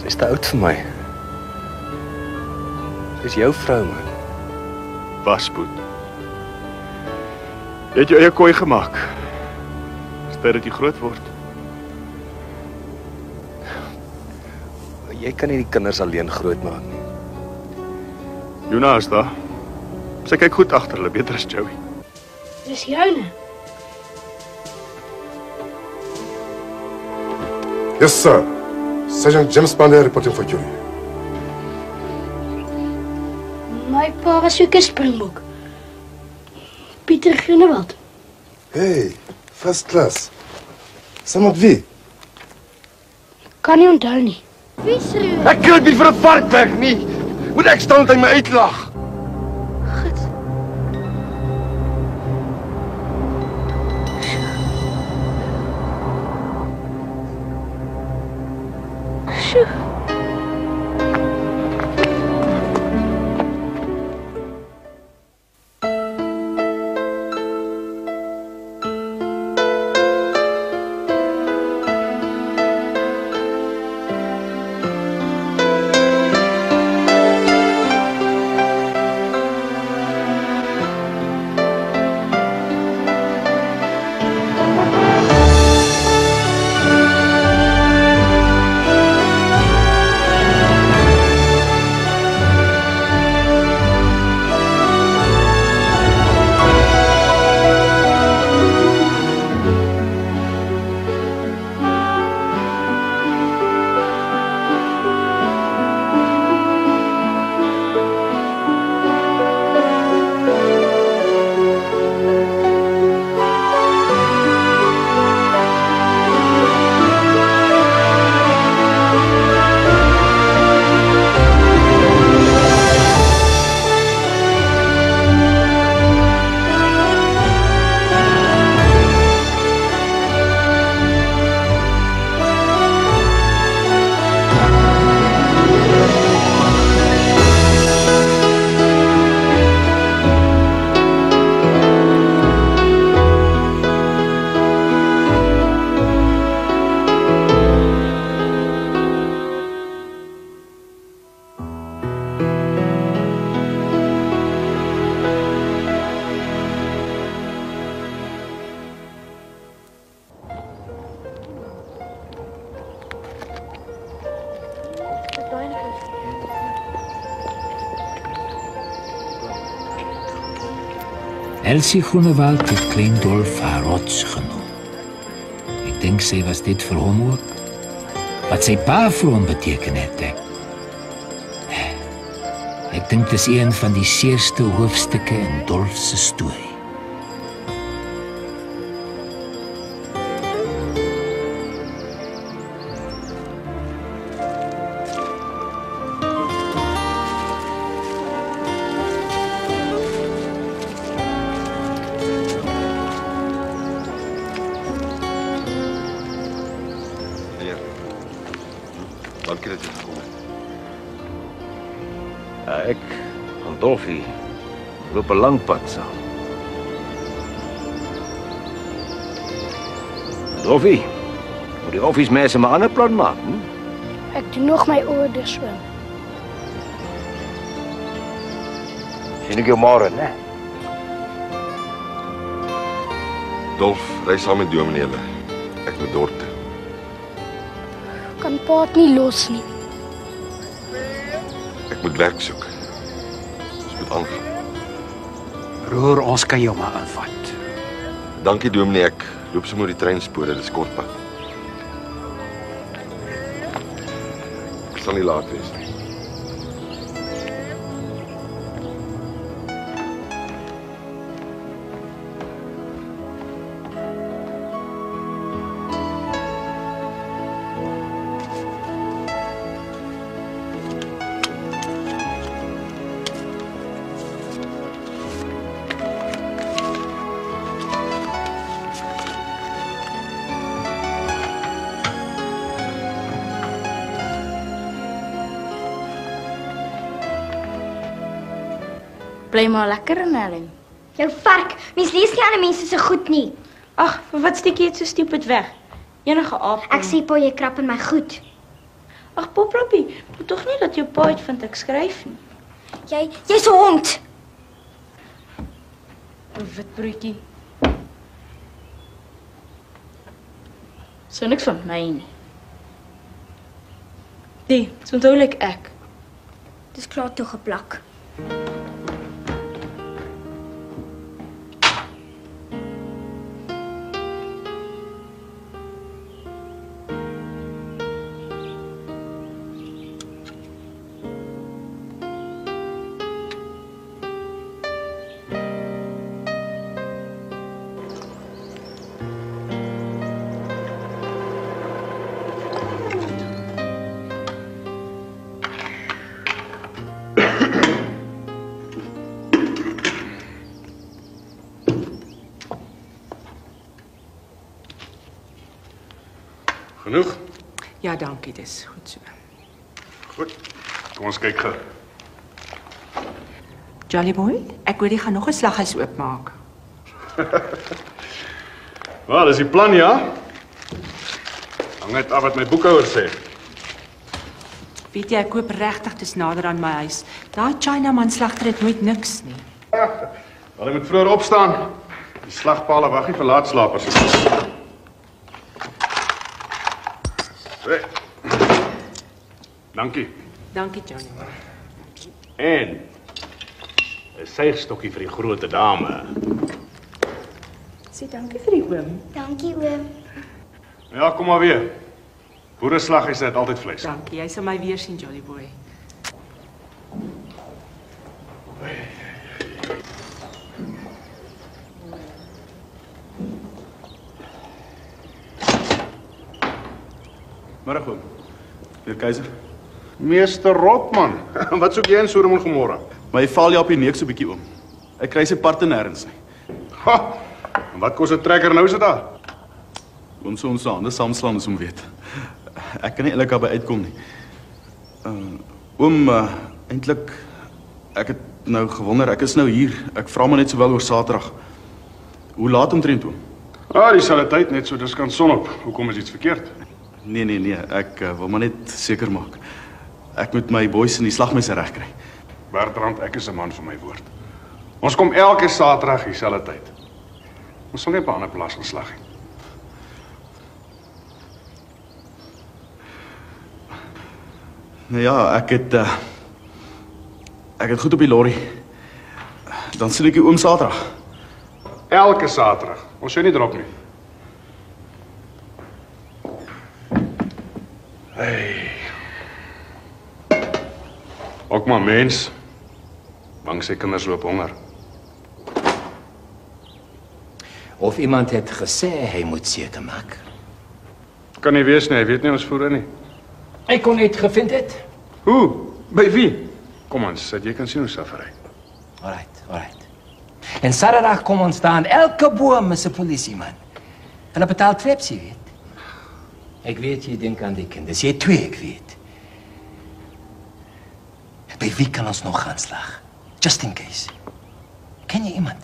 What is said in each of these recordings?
Sy's te oud vir my. Sy's jou vrou, man. Waspoed. Jy het jou eie kooi gemaak. Is dit dat jy groot word? Jy kan nie die kinders alleen grootmaak nie. Juna is daar. Sy kyk goed agter hulle, beter as Joey. Dis joune. Yes, sir. Sergeant James Pandey reporting for jury. My pa was ook 'n springbok. Pieter Groenewald. Hey, first class. Saam met wie? Kan nie onthou nie. Wie schreeuw? Ek kan nie vir 'n vark weg nie. Moet ek staan en my uitlag? Goed. Sjoe. Elsie Groenewald het klein Dolf haar rots genoem. Ek dink sy was dit vir hom ook. Wat sy pa vir hom beteken het, ek dink dit is een van die seerste hoofstukke in Dolf se storie. Dankie dat jy gekom het. Ek en Dolfie loop 'n lang pad saam. Dolfie, moet die offiesmense maar 'n ander plan maak, hm? Ek doen nog my orders swem. Sien ek jou môre, né? Dolf, ry saam met Dominee. Ek moet dorp toe. Kan pa het nie los nie. Ek moet werk soek. Ons moet aangaan. Broer, ons kan jou maar aanvat. Dankie Dominee, ek loop sommer die treinspore, dit is kort pad. Ek sal nie laat wees nie. Bly maar lekker in Helen. Jou vark, mens lees nie ander mense so goed nie. Ag, vir wat steek jy dit so stupid weg? Enige aap. Ek sê pa jy krap in my goed. Ag, Poplappie, moet tog nie dat jou pa uitvind ek skryf nie. Jy's 'n hond. 'n Wit broodjie. So niks van my nie. Nee, so onthou ek. Dis klaar toegeplak. Genoeg? Ja, dankie, dis goed so. Goed, kom ons kyk gou. Jolly boy, ek weet jy gaan nog 'n slaghuis oopmaak. Wel, dis die plan, ja. Hang net af wat my boekhouer sê. Weet jy, ek koop regtig dis nader aan my huis. Daai Chinaman slagter het nooit niks nie. Wel, jy moet vroeër opstaan. Die slagpale wag nie vir laatslapers nie. Hey. Dankie. Dankie, Johnny. En 'n seigstokkie vir die groot dame. Sê dankie vir die oom. Dankie, oom. Ja, kom maar weer. Boereslaghuis het altyd vleis. Dankie, jy sal my weer sien, Jolly boy. Middag oom. Meneer Keiser. Meester Rotman. Wat soek jy in Sodom en Gomorra? My val jy op die neus so 'n bietjie oom. Ek kry sy parte nêrens nie. Ha! En wat kos 'n trekker nou se daar? Ons sou ons hande saamslaan as om weet. Ek kan nie eintlik daarby uitkom nie. Oom, eintlik ek het nou gewonder, ek is nou hier. Ek vra maar net sowel oor Saterdag. Hoe laat omtrent oom? Dieselfde tyd net so dis kan sonop. Hoekom is iets verkeerd? Nee, ek wil maar net seker maak. Ek moet my boys in die slagmesse regkry. Bertrand, ek is 'n man van my woord. Ons kom elke Saterdag dieselfde tyd. Ons sal nie op 'n ander plaas geslag nie. Nou ja, ek het goed op die lorry. Dan sien ek die oom Saterdag. Elke Saterdag. Ons sou nie drop nie. Hey. Ook maar mens. Bang sy kinders loop honger. Of iemand het gesê hy moet seker maak. Kan nie wees nie, hy weet nie ons voer in nie. Ek kon net gevind het. Hoe? By wie? Kom ons, dat jy kan sien hoe safari. Alright. En Saterdag kom ons staan, elke boom is 'n polisieman. Hulle betaal trips, jy weet. Ek weet jy dink aan die kinders, jy twee, ek weet. By wie kan ons nog gaan slag? Just in case. Ken jy iemand?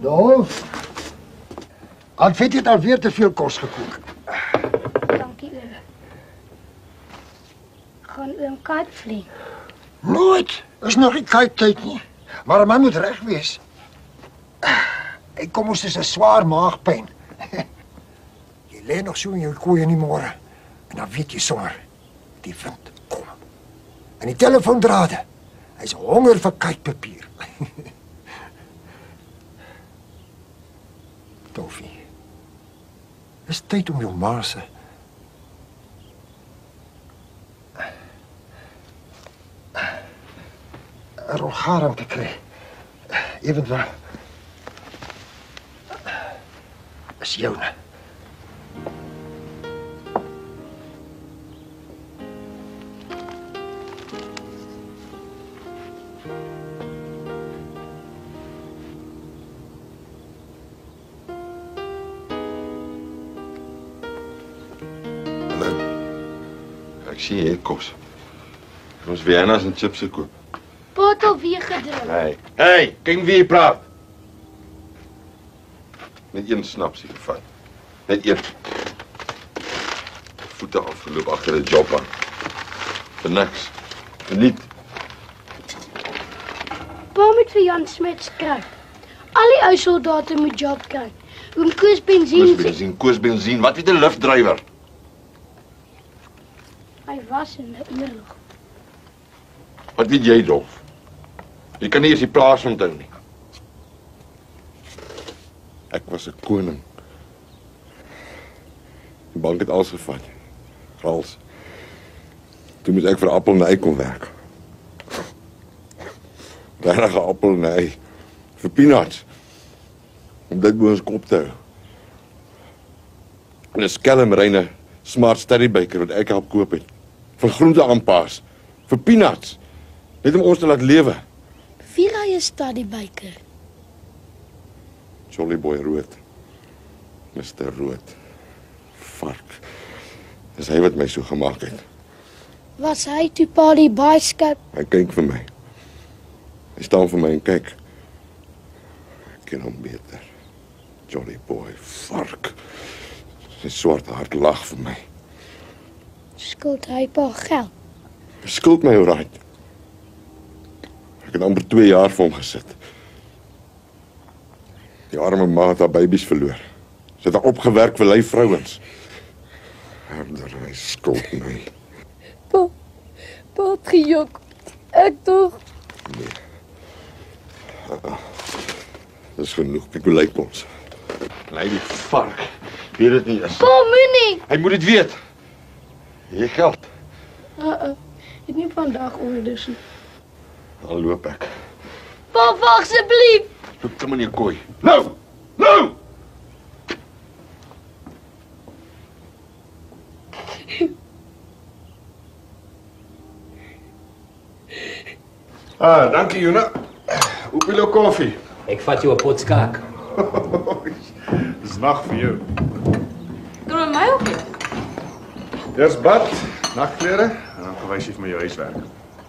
Dolf, Alfred het alweer te veel kos gekook. Dankie, oom. Gaan oom Kaap vlieg? Nooit. Is nog nie kyktyd nie. Maar 'n man moet reg wees. Ek kom ons is 'n swaar maagpyn. Jy lê nog so in jou kooi in die môre. En dan weet jy sommer, die wind kom. En die telefoondrade. Hy's honger vir kykpapier. Dolfie. Dis tyd om jou ma se rogaram te kry. Evenwel. Is joune. Ek sien jy het kos. Ons Vienna's en chips gekoop. Pa het alweer gedrink. Hey, kyk wie jy praat. Net een snapsie gevat. Net een. Voete afgeloop agter 'n job aan. Vir niks. Verniet. Pa moet vir Jan Smit skryf. Al die ou soldate moet job kry. Oom Koos benzien. Koos benzien. Wat weet 'n liftdrywer? Hy was in 'n oorlog. Wat weet jy, Dolf? Jy kan nie eens die plaas onthou nie. Ek was 'n koning. Die bank het alles gevat. Alles. Toe moes ek vir appel en ei kom werk. Regtig 'n appel en ei. Vir peanuts. Om dit bo ons kop te hou. En 'n skelmreine smart Studebaker wat ek help koop het. Vir groente aanpas. Vir peanuts. Net om ons te laat lewe. Wie raai 'n Studebaker? Jolly Boy Rood. Mr. Rood. Vark. Dis hy wat my so gemaak het. Was hy toe pa die baaskap? Hy kyk vir my. Hy staan vir my en kyk. Ek ken hom beter. Jolly Boy, vark. Sy swart hart lag vir my. Skuld hy pa geld? Hy skuld my alright. Ek het amper 2 jaar vir hom gesit. Die arme ma het haar babies verloor. Sy het haar opgewerk vir lui vrouens. Herder, hy skuld my. Pa het gejok. Ek tog. Nee. Dis genoeg, ek belyk ons. Hy die vark. Weet dit nie is. Pa moenie. Hy moet dit weet. Jy geld. Het nie vandag orders nie. Dan loop ek. Pa, wag asseblief. Loop kom in jou kooi. Nou! Nou! Dankie Jona. Hoeveel koffie? Ek vat jou 'n pot skaak. Dis nag vir jou. Kom met my op. Eers bad, nagklere en dan gewys jy vir my jou huiswerk.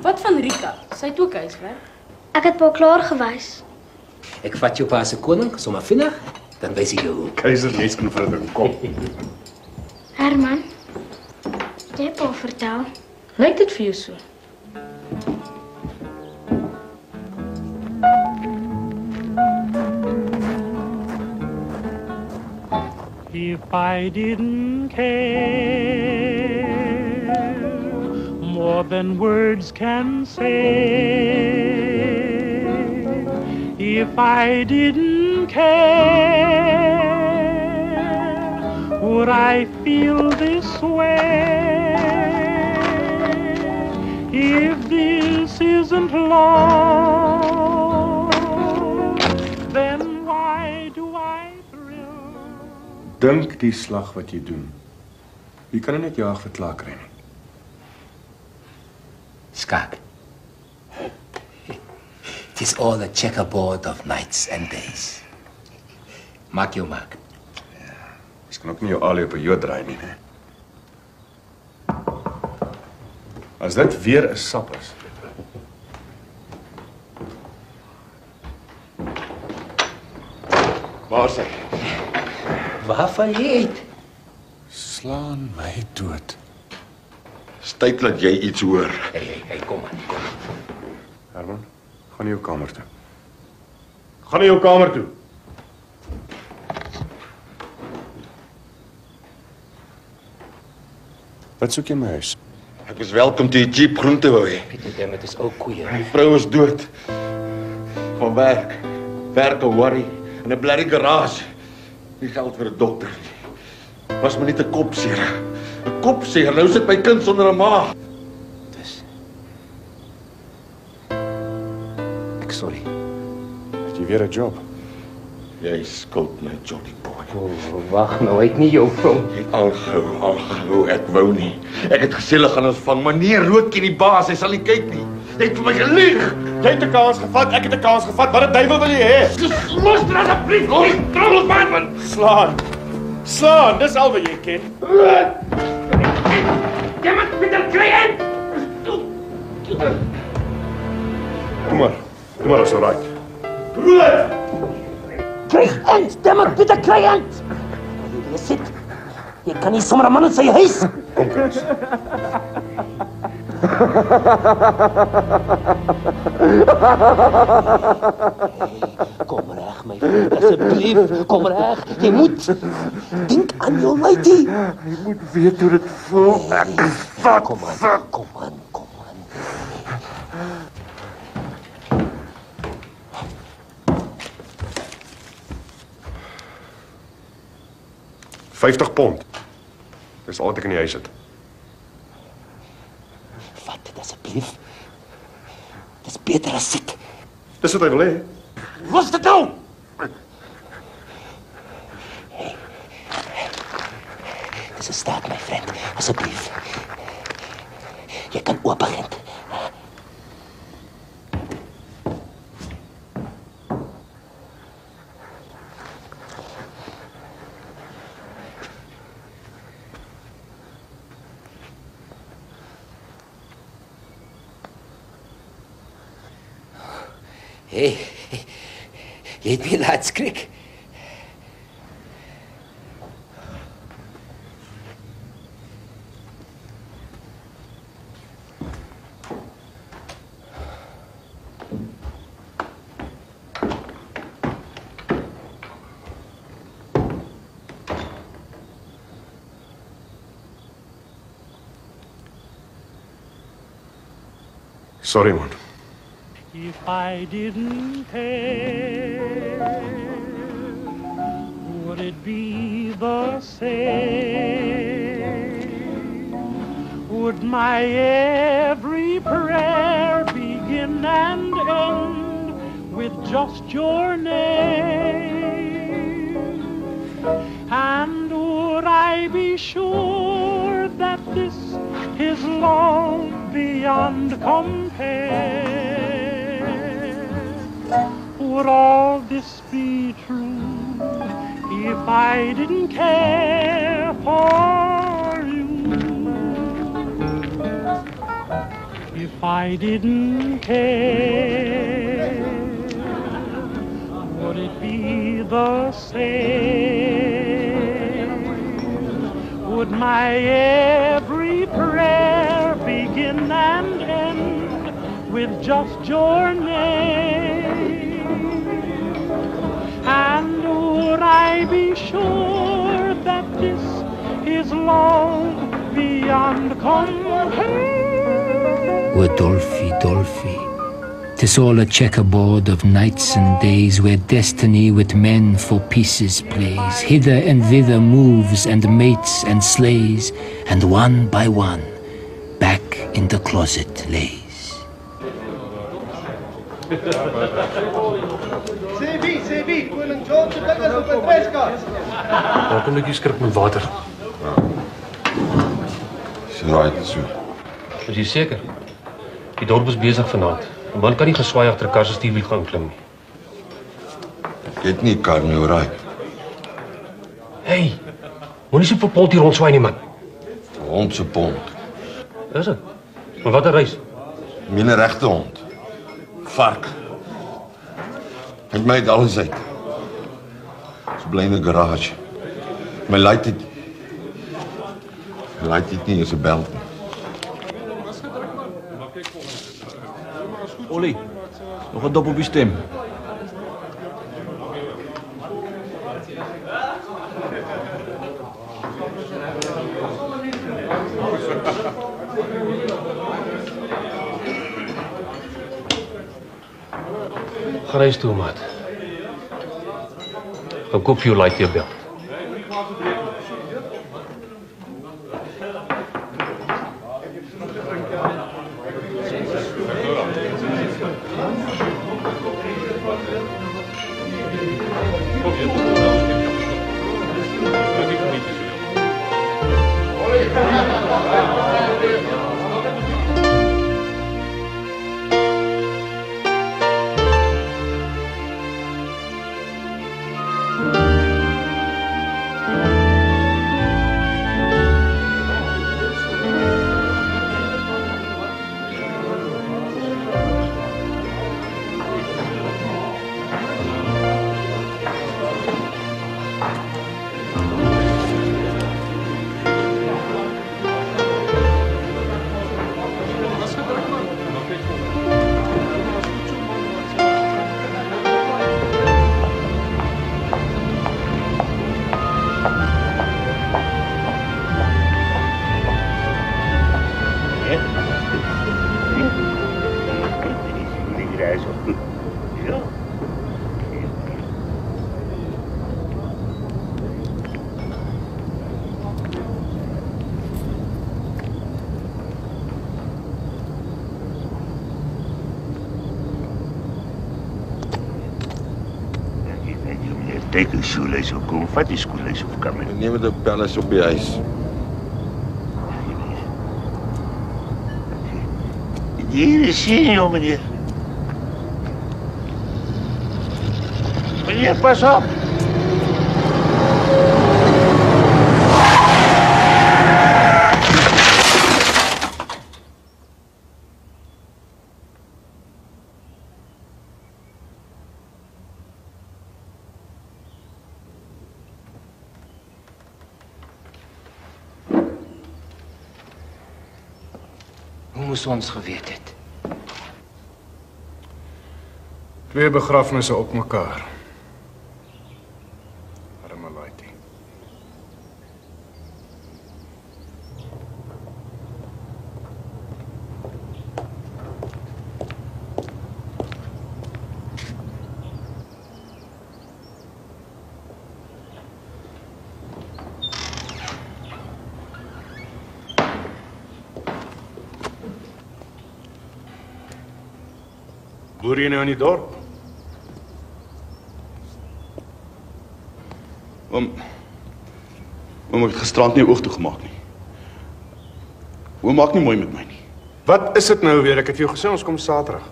Wat van Rika? Sy het ook huiswerk. Ek het pa klaar gewys. Ek vat jou pa se koning, sommer vinnig, dan wys ek jou hoe. Keiser lees kan vir dit kom. Herman, jy pa vertel. Lyk dit vir jou so? If I didn't care more than words can say, if I didn't care, would I feel this way? If this isn't love, then why do I thrill? Dink die slag wat jy doen. Jy kan net jaag vir klaar kry nie. Skaak. It is all a checkerboard of nights and days. Maak jou maak. Ons kan ook nie jou alie op 'n jood draai nie, né? As dit weer 'n sap is. Waar is hy? Waar val jy uit? Slaan my dood. Dis tyd dat jy iets hoor. Hey, kom aan, kom. Herman, gaan na jou kamer toe. Gaan na jou kamer toe. Wat soek jy in my huis? Ek was welkom toe jy cheap groente wou hê. Pieter, dit is ook koeie. My vrou is dood. Van werk. Werk 'n worry in 'n blerrie garage. Nie geld vir 'n dokter nie. Was my net 'n kopseer. 'n Kopseer. Nou sit my kind sonder 'n ma. Dis. Ek sorry. Het jy weer 'n job? Jy skuld my, Jolly Boy. Oh, wag nou, ek nie jou vrou. Algehou, ek wou nie. Ek het gesê hulle gaan ons vang, maar nee, Roodkie die baas, hy sal nie kyk nie. Jy het vir my gelieg. Jy het 'n kans gevat, ek het 'n kans gevat. Wat 'n duiwel wil jy hê? Luister asseblief, los trouwelsman. Slaan. Slaan, dis al wat jy ken. Damn met 'n kliënt. Kom maar, is alright. Broer! Kliënt, damn met 'n kliënt. Jy sit. Jy kan nie sommer 'n man in sy huis. Kom, Chris. Kom reg, my vriend, asseblief. Kom reg. Jy moet dink aan jou lady. Jy moet weet hoe dit voel. Kom aan. 50 pond. Dis al wat ek in die huis het. Vat dit asseblief. Dis beter as sit. Dis wat hy wil hê. Los dit nou! Dis 'n staat, my vriend. Asseblief. Jy kan oop begin. Hey, jy het my laat skrik. Sorry, man. If I didn't care, would it be the same? Would my every prayer begin and end with just your name? And would I be sure that this is love beyond compare? Would all this be true if I didn't care for you? If I didn't care, would it be the same? Would my every prayer begin and end with just your name? And would I be sure that this is love beyond compare? O Dolphy, Dolphy, 'tis all a checkerboard of nights and days where destiny with men for pieces plays, hither and thither moves and mates and slays, and one by one back in the closet lays. Sê koning George se ding is op 'n treskas. Daar kom net skrik met water. Dis right so. Is jy seker? Die dorp is besig vanaand. 'n Man kan nie geswaai agter 'n kar se stuurwiel gaan klim nie. Ek het nie kar nie, right. Hey, moenie so vir pond hier rondswaai nie, man. Hond se pond. Is dit? Maar wat 'n reis? Myne regte hond. Vark. Met my het alles uit. Dis bly in 'n garage. My light het nie eens 'n belt nie. Ollie, nog 'n dop op die stem. Gaan huis toe, maat. Gaan koop vir jou light jou bel. kyk hoe skoolhuis ook kom, vat die skoolhuis op kamer. Neem dit op alles op die huis. Hier is senior, meneer. Meneer, pas op. Hoe moes ons geweet het? 2 begrafnisse op mekaar. Arme laaitjie. Boer jy nou in die dorp? Oom het gisterand nie oog toegemaak nie. Oom maak nie mooi met my nie. Wat is dit nou weer? Ek het vir jou gesê ons kom Saterdag.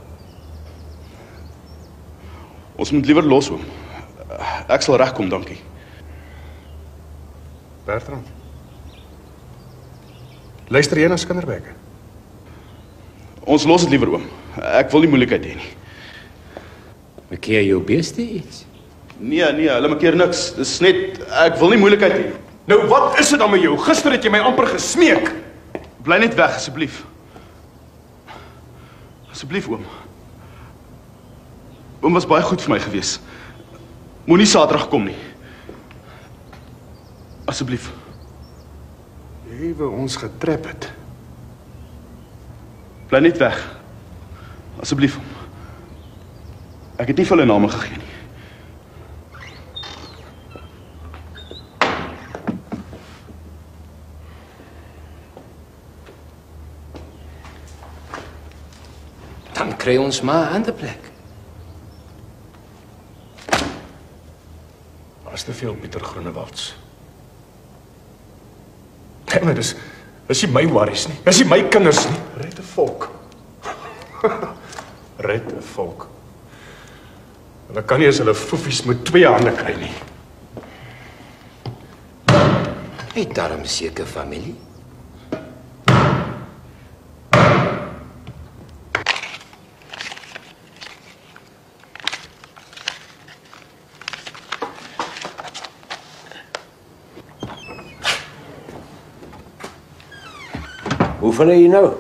Ons moet liewer los, oom. Ek sal regkom, dankie. Bertrand. Luister jy na Skinderbekke? Ons los dit liewer, oom. Ek wil nie moeilikheid hê nie. Bekeer jou beeste iets? Nee, hulle maak hier niks. Dis net ek wil nie moeilikheid hê. Nou wat is dit dan met jou? Gister het jy my amper gesmeek. Bly net weg asseblief. Asseblief, oom. Oom was baie goed vir my gewees. Moenie Saterdag kom nie. Asseblief. Jy wou ons getrap het. Bly net weg. Asseblief. Ek het nie vir hulle name gegee nie. Dan kry ons maar 'n ander plek. As te veel Pieter Groenewalds. Nee, maar dis nie my worries nie. Dis nie my kinders nie. Red 'n volk. Red 'n volk. Hulle kan nie as hulle foefies met 2 hande kry nie. Het daarom seker familie? Hoeveel het jy nou?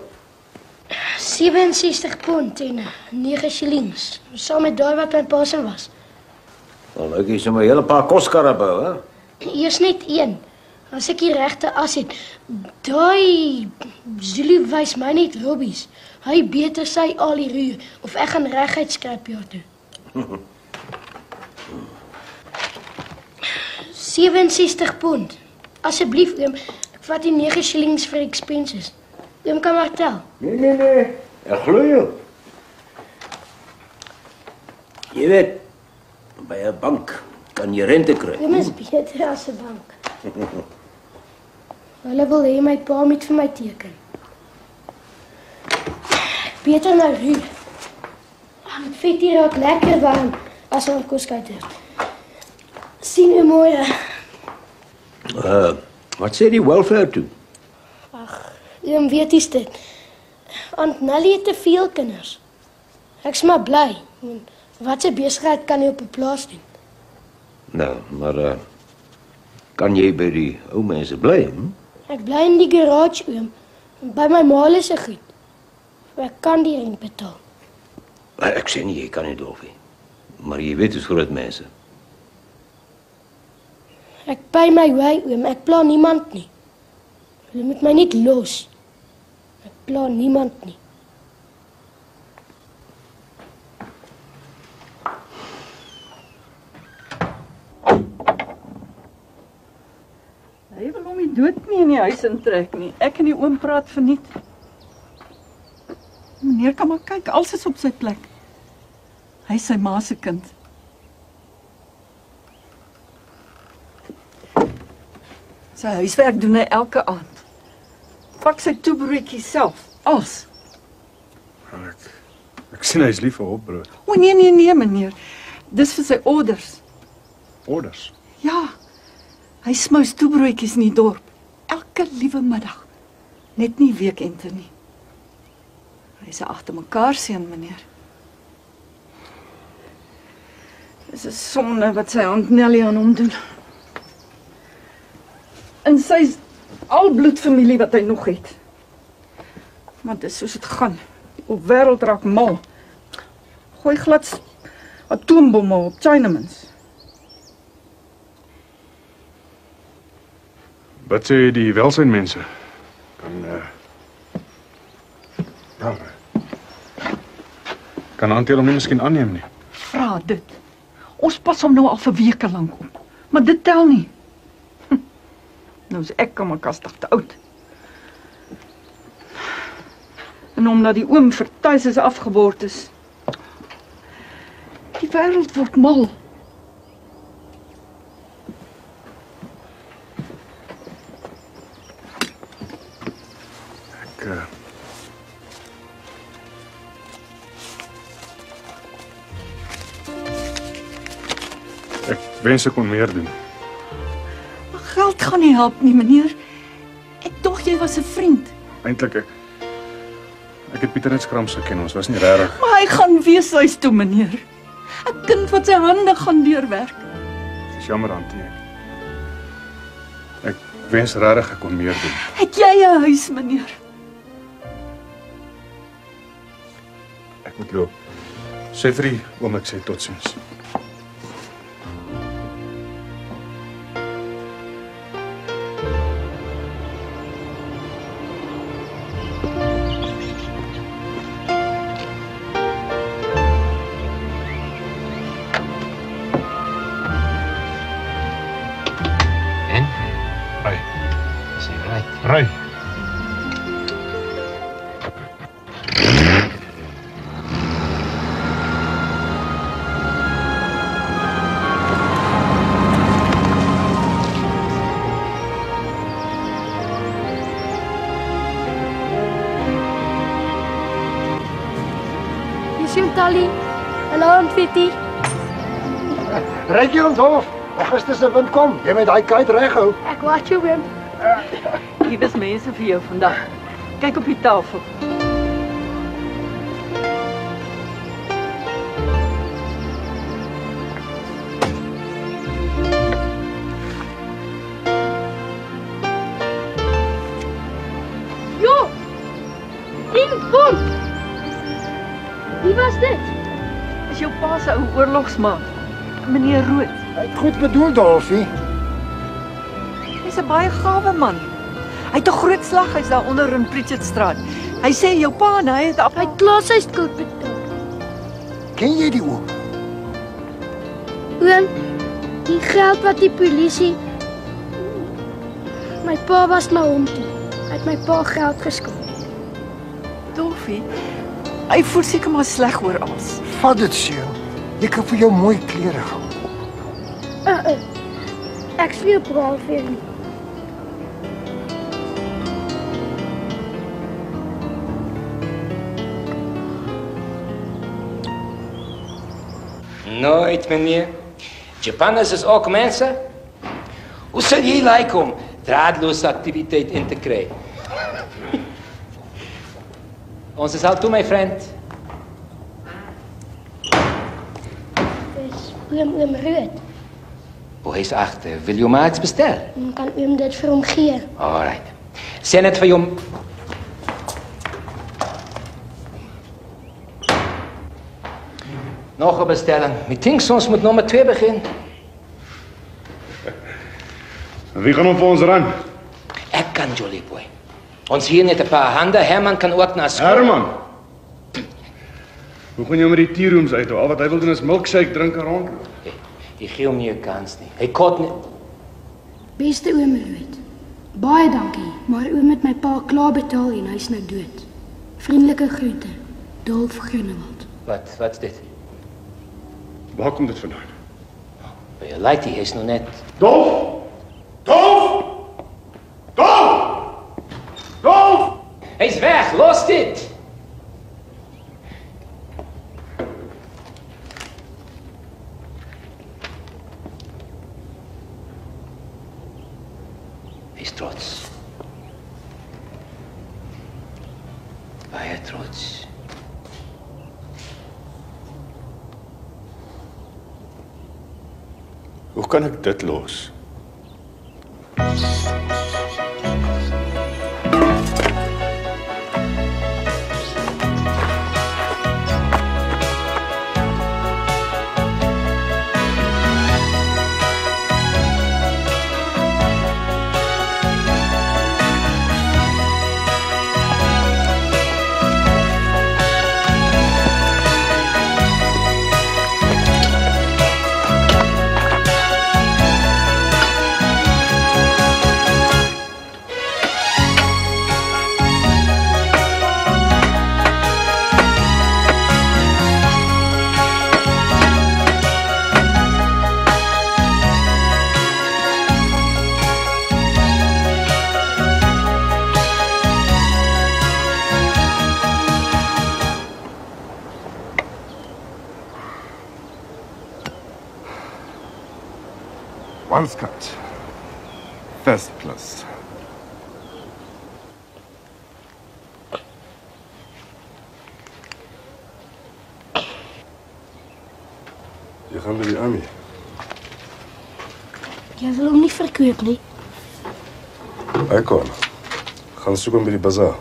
67 pond en 9 shillings. Saam met daai wat my pasin was. Dan lyk jy sommer 'n hele paar koskarre bou, hè? Eers net een. As ek die regte as het. Daai Zulu wys my net robbies. Hy beter sy al die ruur of ek gaan reguit skrapjaar toe. 67 pond. Asseblief oom, ek vat die 9 shillings vir expenses. Oom kan maar tel. Nee. Ek glo jou. Jy weet, by 'n bank kan jy rente kry. Oom is beter as 'n bank. Hulle wil hê my pa moet vir my teken. Beter nou ruur. Vet hier raak lekker warm as ons koskuit het. Sien u môre. Wat sê die welfare toe? Oom weet is dit. Aunt Nelly het te veel kinders. Ek's maar bly. Wat 'n besigheid kan jy op 'n plaas doen? Nou, maar kan jy by die ou mense bly? Hm? Ek bly in die garage oom. By my ma se goed. Ek kan die rent betaal. Ek sê nie jy kan nie Dolfie. Maar jy weet hoe groot mense. Ek by my wy oom, ek pla niemand nie. Hulle moet my net los. Ek pla niemand nie. Hy wil hom nie dood nie in die huis intrek nie. Ek en die oom praat verniet. Meneer kan maar kyk, alles is op sy plek. Hy is sy ma se kind. Sy huiswerk doen hy elke aand. Pak sy toebroodjies self, als. Ek sien hy is lief vir hopbrood. O nee, meneer. Dis vir sy orders. Orders? Ja, hy smous toebroodjies in die dorp. Elke liewe middag. Net nie weekende nie. Hy is 'n agter mekaar seun, meneer. Dis 'n sonde wat sy aunt Nelly aan hom doen. En sy's al bloedfamilie wat hy nog het. Maar dis soos dit gaan. Die wêreld raak mal. Gooi glad atoombomme op Chinamans. Wat sê die welsynmense? Kan Antjie hom nie miskien aanneem nie? Vra dit. Ons pas hom nou al vir weke lank op. Maar dit tel nie. Nou is ek kamakastig te oud. En omdat die oom vertuis is afgebord is. Die wêreld word mal. Ek wens ek kon meer doen. Maar geld gaan nie help nie, meneer. Ek dog jy was 'n vriend. Eintlik ek het Pieter net skramps geken, ons was nie regtig. Maar hy gaan wees huis toe, meneer. 'n Kind wat sy hande gaan deurwerk. Dis jammer, Antjie. Ek wens regtig ek kon meer doen. Het jy 'n huis, meneer? Ek moet loop. Sê vir die oom ek sê totsiens. Ry. Tally. Hallo, Antwitty. Ry jy ons hof? Augustus se wind kom. Jy moet daai kite reghou. Ek wat jou Wim. Hier is mense vir jou vandag. Kyk op die tafel. Jo! 10 pond. Wie was dit? Is jou pa se ou oorlogsmaat, meneer Rood. Hy het goed bedoel, Dolfie. Hy's 'n baie gawe man. Hy het 'n groot slaghuis daar onder in Pritchardstraat. Hy sê jou pa en hy het klaar sy skuld betaal. Ken jy die oom? Oom, die geld wat die polisie... My pa was na hom toe. Hy het my pa geld geskuld. Dolfie, hy voel seker maar sleg oor alles. Vat dit, seun. Jy kan vir jou mooi klere gaan. Ek sien braaf vir nie. Nooit, meneer. Japanners is ook mensen. Hoe zal je lijken om draadloze activiteit in te krijgen? Ons is al toe, my friend. Dis oom Rood. Hoe is achter? Wil je maar iets bestellen? Dan kan oom dit vir hom gee. Alright. Sê net vir jou... Nog 'n bestelling. Ek dink ons moet nommer 2 begin. Wie gaan hom vir ons ran? Ek kan, Jolly Boy. Ons hier net 'n paar hande. Herman kan ook na skool. Herman! Hoe gaan jy met die tea rooms uit? Al wat hy wil doen is milkshake drink en rond. Ek gee hom nie 'n kans nie. Hy kort net. Beste oom Rood. Baie dankie, maar oom het my pa klaar betaal en hy's nou dood. Vriendelike groete. Dolf Groenewald. Wat's dit? Waar kom dit vandaan? By jou laaitie is nog net... Dolf! Dolf! is weg, los dit! Wees trots. Baie trots. Hoe kan ek dit los? Once cut. First plus. Jy gaan by die army. Jy wil hom nie verkoop nie. Ek kon. Gaan soek hom by die bazaar.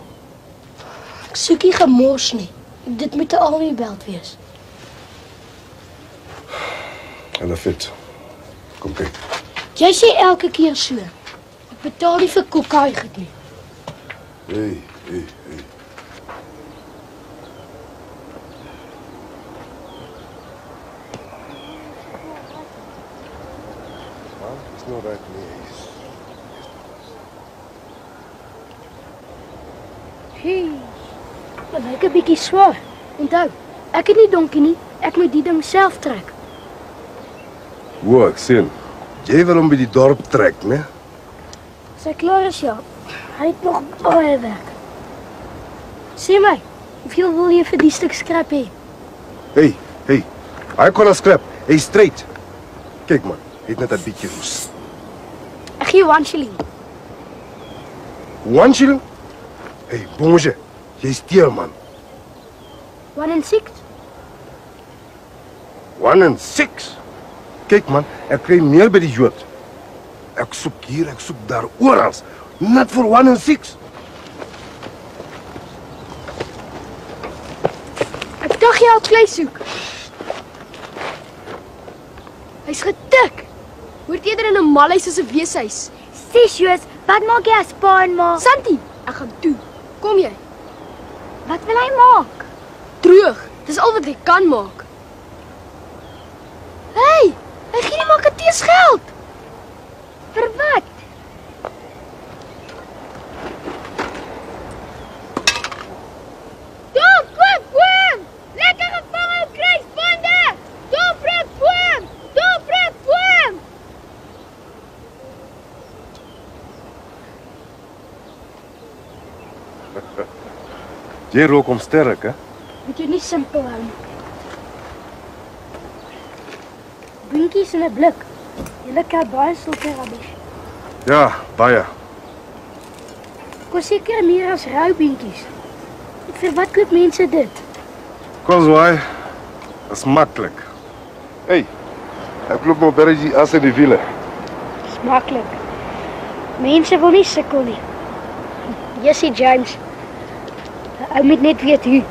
Ek soek nie gemors nie. Dit moet 'n army belt wees. Hulle fit. Kom kyk. Jy sê elke keer so. Ek betaal nie vir kokkai goed nie. Hey. It's not right me. Hey. Maar lyk 'n bietjie swaar. Onthou, ek het nie donkie nie. Ek moet die ding self trek. Wo, ek sien. Jy wil hom by die dorp trek, né? Sy klaar is ja. Hy het nog baie werk. Sê my, hoeveel wil jy vir die stuk skrap hê? Hey. Hy kon as skrap. Hy straight. Kyk man, hy het net 'n bietjie roes. Ek gee 1 shilling. 1 shilling? Hey, bonje. Jy steel man. 1 and 6? 1 and 6? Kyk man, ek kry meer by die Jood. Ek soek hier, ek soek daar oral. Net vir 1 and 6. Ek dink jy al klei soek. Hy's getik. Hoort eerder in 'n malhuis as 'n weeshuis. Sisius, wat maak jy as pa en ma? Santi, ek gaan toe. Kom jy? Wat wil hy maak? Droog. Dis al wat hy kan maak. Hey, hy gee die marketeers geld. Vir wat? Boom! Lekker gevangen, kruisbande! Dobre boom! Jy rook hom sterk, hè? Moet jy nie simpel hou nie. Binkies in 'n blik. Julle kry baie sulke rubbish. Ja, baie. Kos seker meer as rou binkies. Vir wat koop mense dit? Kozwaai, is maklik. Hey, ek loop maar bergie as in die wiele. Dis maklik. Mense wil nie sukkel nie. Jesse James. Ou moet net weet hoe.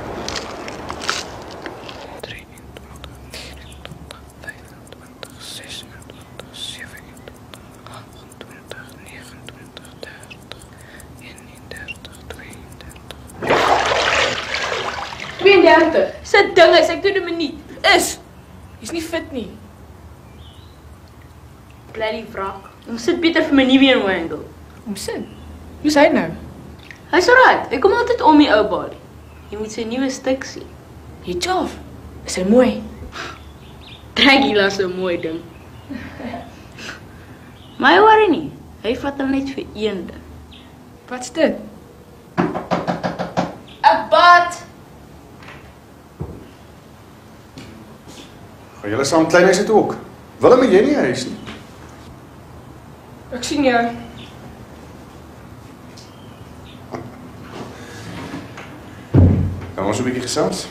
Sit ding is, ek doen 'n minuut. Jy's nie fit nie. Bloody wrak. Ons sit beter vir my nuwe een wangel. Om sit. Hoe's hy nou? Hy's alright. Ek kom altyd om die ou body. Jy moet sy nuwe stuk sien. Jy tof. Is hy mooi? Dragila so mooi ding. My worry nie. Hy vat hom net vir een ding. Wat's dit? Gaan julle saam kleinhuis toe ook? Willem en jy nie huis nie. Ek sien jou. Kan ons 'n bietjie gesels?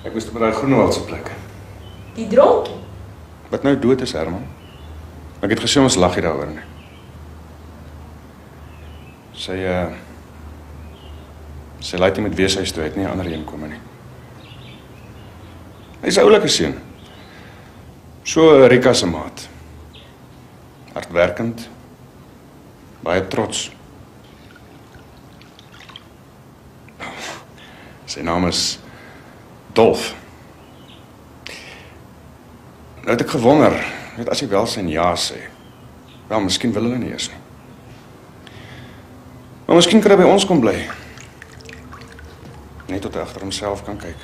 Ek moes by daai Groenewald se plek. Die dronkie. Wat nou dood is, Herman. Ek het gesê ons lag hier daaroor nie. Sy laat nie met weeshuis toe, het nie 'n ander een kom nie. Hy's 'n oulike seun. So Rika se maat. Hardwerkend. Baie trots. Sy naam is Dolf. Nou het ek gewonder, net as hy wel sy ja sê. Wel, miskien wil hulle nie eers nie. Maar miskien kan hy by ons kom bly. Net tot hy agter homself kan kyk.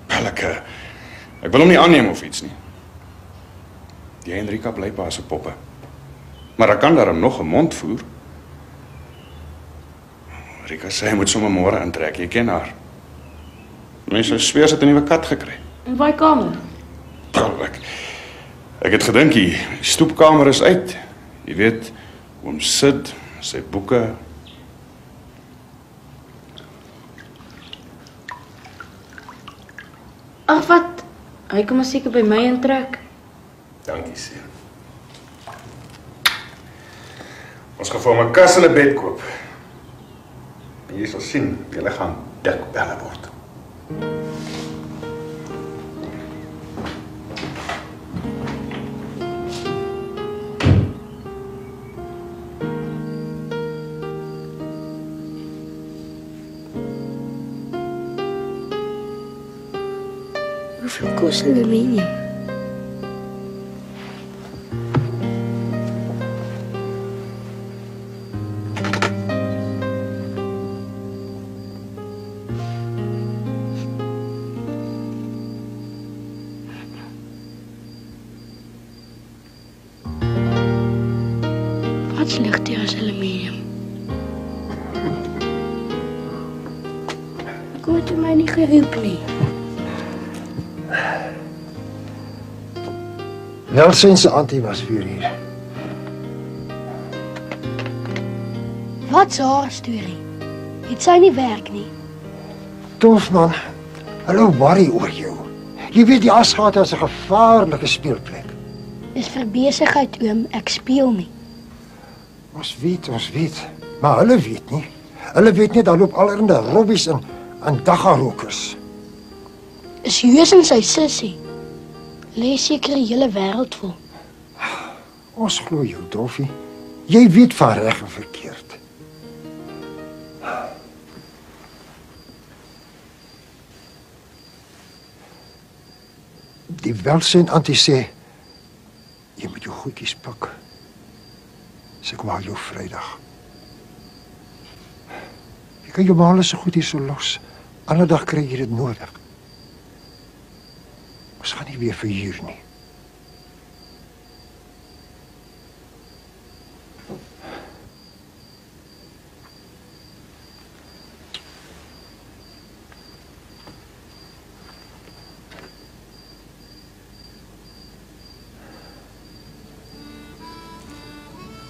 Wel, ek wil hom nie aanneem of iets nie. Jy en Rika bly pa se poppe. Maar ek kan daarom nog 'n mond voer. Rika sê hy moet sommer môre intrek, jy ken haar. Mense sweer sy het 'n nuwe kat gekry. In waai kamer? Ek het gedink die stoepkamer is uit. Jy weet, oom Sid, sy boeke. Ag wat? Hy kom maar seker by my intrek. Dankie, seun. Ons gaan vir hom 'n kas en 'n bed koop. En jy sal sien, julle gaan dik belle word. Hoeveel kos aluminium? Wat ligt hier als aluminium? Ik hoorde mij niet geroepen nie. Welsin se auntie was vir hier. Wat is haar storie? Het sy nie werk nie? Tof man, hulle worry oor jou. Jy weet die Asgate is 'n gevaarlike speelplek. Dis vir besigheid oom, ek speel nie. Ons weet. Maar hulle weet nie. Hulle weet net daar loop allerlei robbies en daggarokers. Is Joos en sy sussie. Lees seker die hele wêreld vol. Ons glo jou, Dolfie. Jy weet van reg en verkeerd. Die welsin auntie sê jy moet jou goedjies pak. Sy kom haal jou Vrydag. Jy kan jou maar so goed hier so los. Ander dag kry jy dit nodig. Ons gaan nie weer verhuur nie.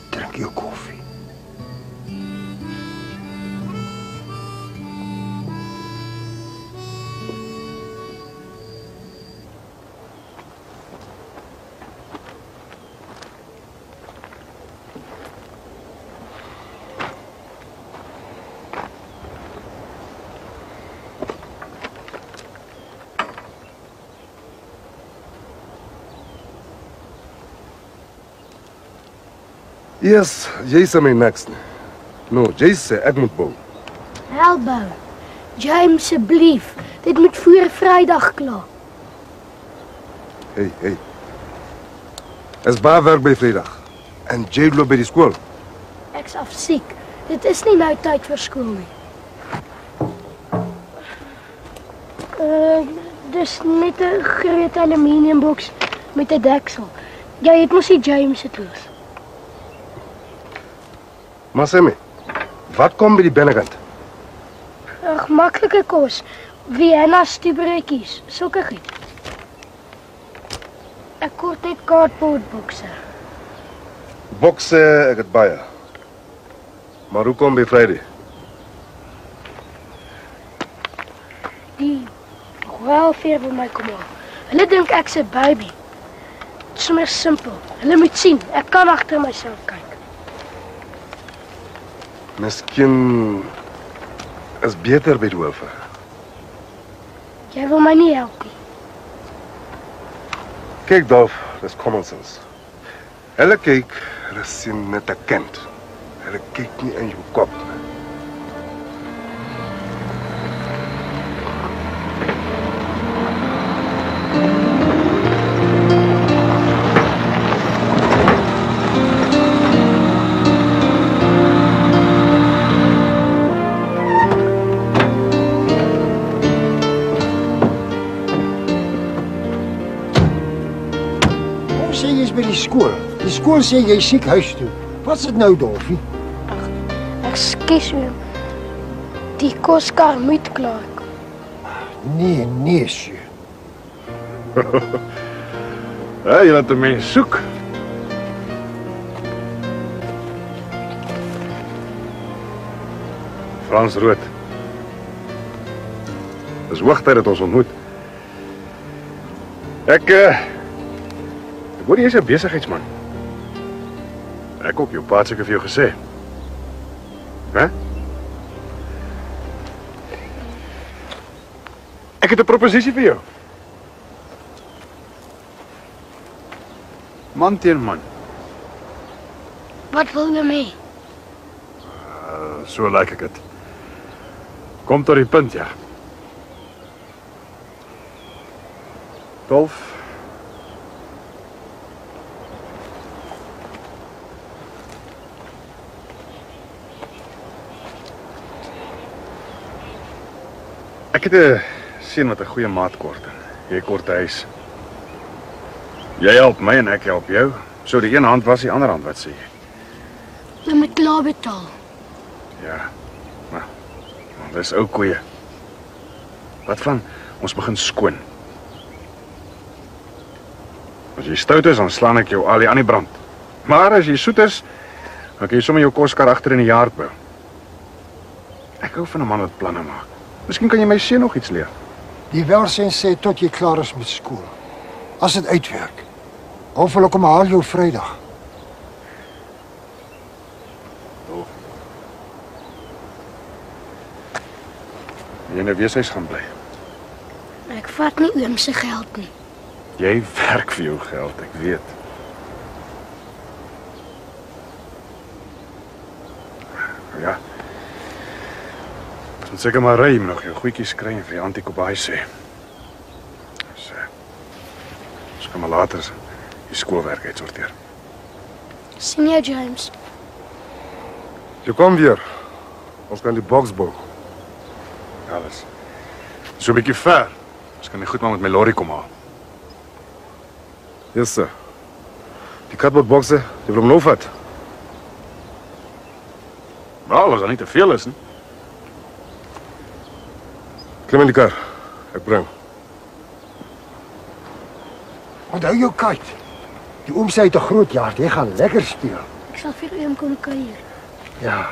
Drink jou koffie. Yes, jy sê my niks nie. No, jy sê ek moet bou. Helbou. James, asseblief. Dit moet voor Vrydag klaar. Hey. Is baie werk by Vrydag. En jy loop by die skool. Ek's afsiek. Dit is nie nou tyd vir skool nie. Dis net 'n groot aluminiumboks met 'n deksel. Jy het mos die James se toes. Maar sê my, wat kom by die binnekant? Ag, maklike kos. Vienna stieberetjies, sulke goed. Ek kort net cardboardbokse. Bokse, ek het baie. Maar hoe kom by Friday? Die welfare wil my kom haal. Hulle dink ek's 'n baby. Dit is sommer simpel. Hulle moet sien, ek kan agter myself kyk. Miskien is beter by die hoof. Jy wil my nie help nie. Kyk Dolf, dis common sense. Hulle kyk, hulle sien net 'n kind. Hulle kyk nie in jou kop nie. Die skool sê jy siek huis toe. Wat's dit nou, Dolfie? Ekskuus oom. Die koskar moet klaar kom. Nee, sjoe. Ja, jy laat 'n mens soek. Frans Rood. Dis hoogtyd dat ons ontmoet. Ek hoor jy is 'n besigheidsman. Ek ook, jou pa het seker vir jou gesê. Hè? Ek het 'n proposisie vir jou. Man teen man. Wat wil jy mee? So lyk ek dit. Kom tot die punt, ja. Dolf. Ek het 'n seun wat 'n goeie maat kort en jy kort 'n huis. Jy help my en ek help jou. So die een hand was die ander hand, wat sê jy? Jy moet klaar betaal. Ja. Maar dis ou koeie. Wat van ons begin skoon? As jy stout is, dan slaan ek jou al aan die brand. Maar as jy soet is, dan kan jy sommer jou koskar agter in die yard bou. Ek hou van 'n man wat planne maak. Miskien kan jy my seun nog iets leer. Die welsens sê tot jy klaar is met skool. As dit uitwerk. Of hulle kom haal jou Vrydag. Jy in 'n weeshuis gaan bly. Ek vat nie oom se geld nie. Jy werk vir jou geld, ek weet. Ja. Ons moet seker maar ry nog jou goedjies kry en vir die anti-kobaai sê. Ons kan maar later die skoolwerk uitsorteer. Sien jy, James? Jy kom weer. Ons kan die boks bou. Alles. So 'n bietjie ver. Ons kan nie goed maar met my lorry kom haal. Yes, sir. Die cardboardbokse, jy wil hom nou vat? Wel, as daar nie te veel is nie. Klim in die kar. Ek bring. Onthou jou kite. Die oom sê hy het 'n groot jaard, jy gaan lekker speel. Ek sal vir oom kom kuier. Ja.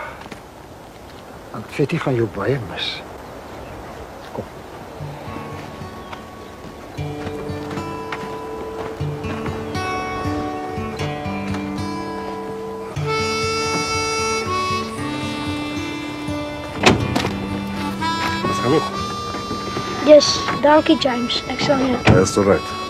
Want Fetty gaan jou baie mis. Kom. Dis genoeg. Yes, dankie James. Ek sal net. That's all right.